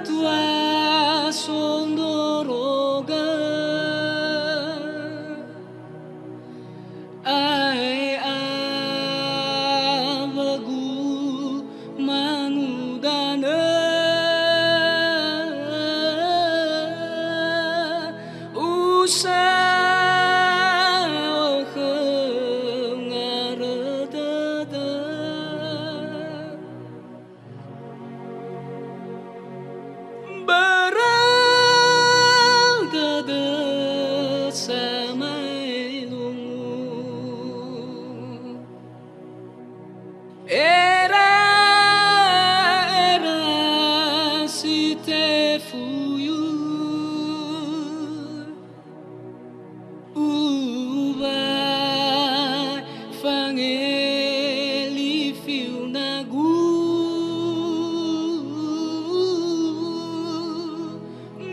tua sondoroga ai abagu manudana usaha ngaredada berada samai lungu era si te fuyu ubai fangeli fiu nagu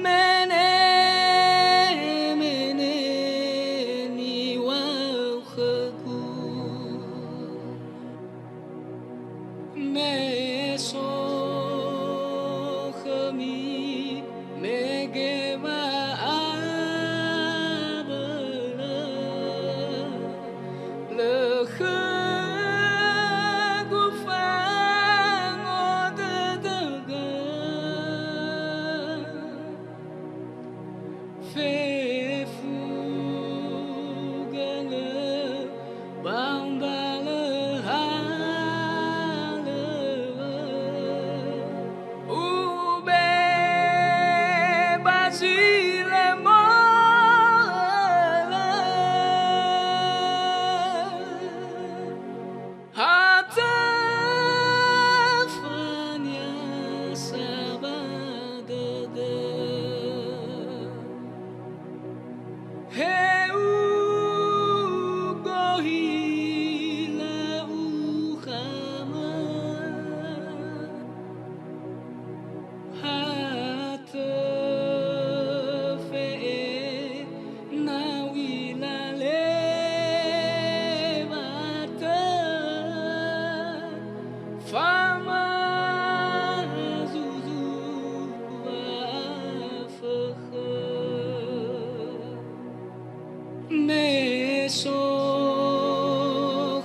mene mene ni wau khaku meso khami megema abala le khagu fango de fe fugale bambale hale ube basile mola hata fanya sabadada heu gohila ukama hata fe nawila levata fama zuzu meso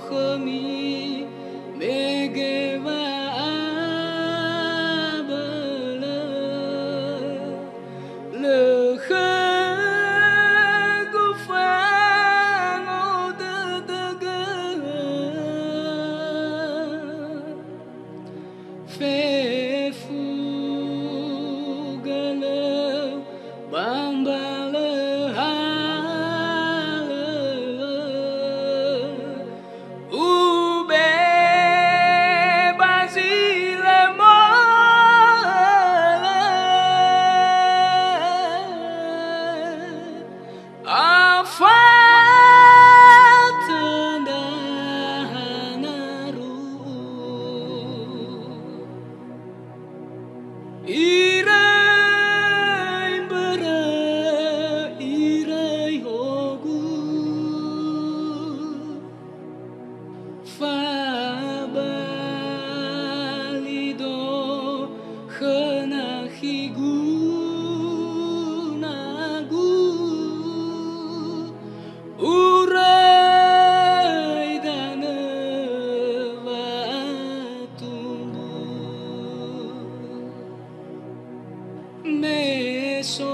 khami megeva abala le khagu fango de fe fugale bambale hale ube basile mola afatanda hanaru irai bara irai hogu fabalido khenahigu nagu urai dana vatumbu meso